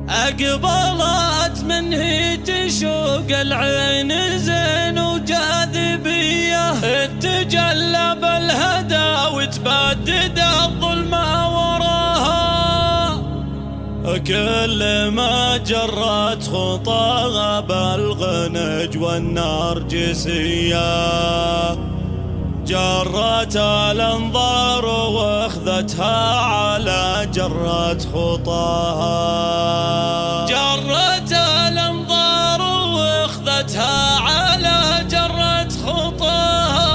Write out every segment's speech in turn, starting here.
أقبلت منه تشوق العين زين وجاذبية، تجلب الهدى وتبدد الظلمة وراها. كل ما جرت خطاها بالغنج والنرجسية، جرت الانظار واخذتها على جرة خطاها. جرت الانظار واخذتها على جرة خطاها.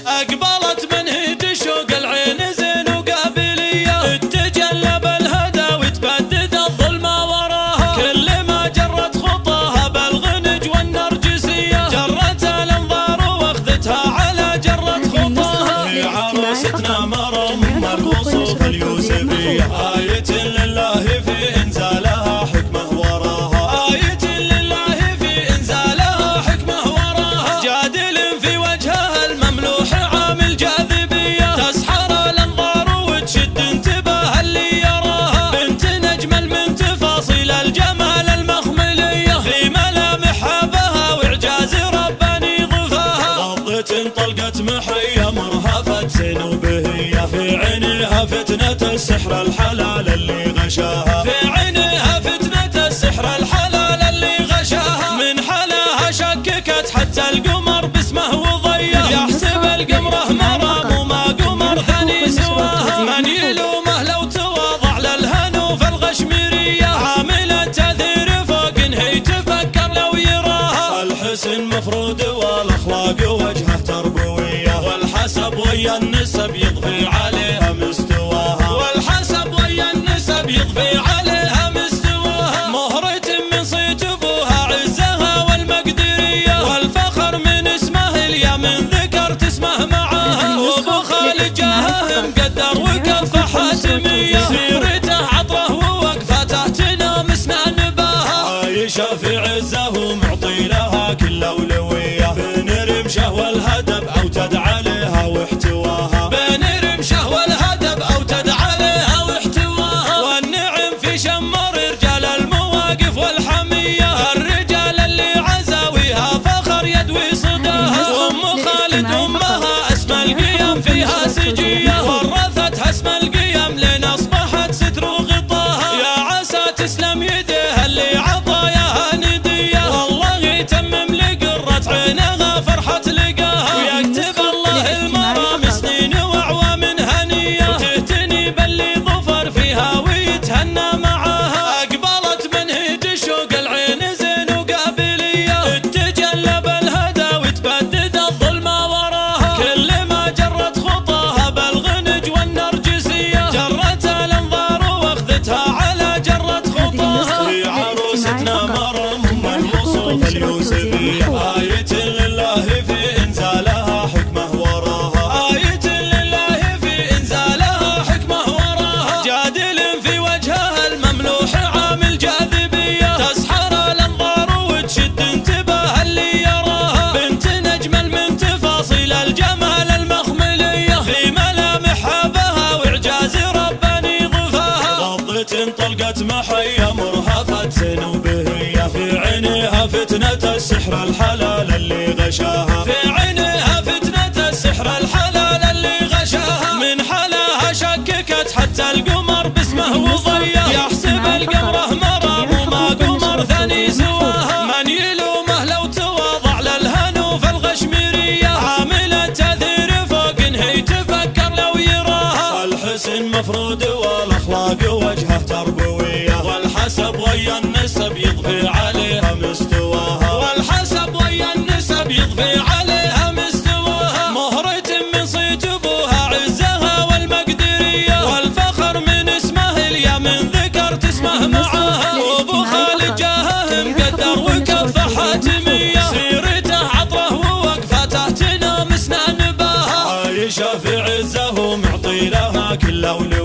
اقبلت منه تشوق العين زين وقابلية، تجلب الهدى وتبدد الظلمة وراها. كل ما جرت خطاها بالغنج والنرجسية، جرت الانظار واخذتها على جرة خطاها. هي عروستنا مرم الوصوف اليوسفية، آية لله في إنزالها حكمة وراها. آية لله في إنزالها حكمة وراها. جادل في وجهها المملوح عامل جاذبية، تسحر الانظار وتشد انتباه اللي يراها. بنت نجمل من تفاصيل الجمال المخملية، في ملامحها بها واعجاز رباني ضفاها. غضة طلقت محية مرهفة سنوبهية، في عينها فتنة السحر الحلال اللي غشاها. في عينها فتنة السحر الحلال اللي غشاها. من حلاها شككت حتى القمر باسمه وضياه، يحسب القمره مرام وما قمر ثاني سواها. من يلومه لو تواضع للهنو في الغشميرية، عامل تأثير فوق انهي تفكر لو يراها. الحسن مفروض والاخلاق وجهه تربوية، والحسب ويا النسب يضفي عليها مستواها. والحسب ويا النسب يضفي عليها مستواها. مهرة من صيت ابوها عزها والمقدرية، والفخر من اسمه اليا من ذكرت اسمه معاها. وابو خالد جاهه مقدر وكفه حاتمية، سيرته عطره ووقفته تنام اسنان باها. عايشة في عزه ومعطي لها كل اولوية، بين رمشه والهدب اوتد عليها واحتواها. بين رمشه والهدب اوتد عليها واحتواها. والنعم في شمر رجال المواقف والحمية، الرجال اللي عزاويها فخر يدوي صداها. وام خالد امها اسم القيم فيها سجية، ورثتها اسم القيم لين اصبحت ستر وغطاها. يا عسى تسلم يديها اللي عطاياها ندية، والله يتمم لقرة عينها فرحة لقاها. ويكتب الله المرام سنين واعوام هنية، وتهتني باللي ظفر فيها ويتهنى معاها. اقبلت منه تشوق العين زين وقابلية، تجلب الهدى وتبدد الظلمة وراها. كل ما جرت خطاها بالغنج والنرجسية، جرت الانظار واخذتها على جرة خطاها. هي عروستنا مرم الوصوف اليوسفية، آية لله في إنزالها حكمة وراها. آية لله في إنزالها حكمة وراها. جادل في وجهها المملوح عامل جاذبية، تسحر الانظار وتشد انتباه اللي يراها. بنت نجمل من تفاصيل الجمال المخملية، في ملامحها بها واعجاز رباني ضفاها. غضة طلقت محية مرهفة سنوبهية، في عينها فتنة السحر الحلال اللي غشاها. في عينها فتنة السحر الحلال اللي غشاها. من حلاها شككت حتى القمر باسمه وضياه، يحسب القمره مرام وما قمر ثاني سواها. من يلومه لو تواضع للهنو في الغشميرية، عامل تأثير فوق انهي تفكر لو يراها. الحسن مفروض والاخلاق وجهه تربوية، والحسب ويا النسب يضفي عليها مستواها. والحسب ويا النسب يضفي عليها مستواها. مهرة من صيت ابوها عزها والمقدرية، والفخر من اسمه اليا من ذكرت اسمه معاها. وابو خالد جاهه مقدر وكفه حاتمية، سيرته عطره ووقفته تنام اسنان باها. عايشة في عزه ومعطي لها كل اولوية،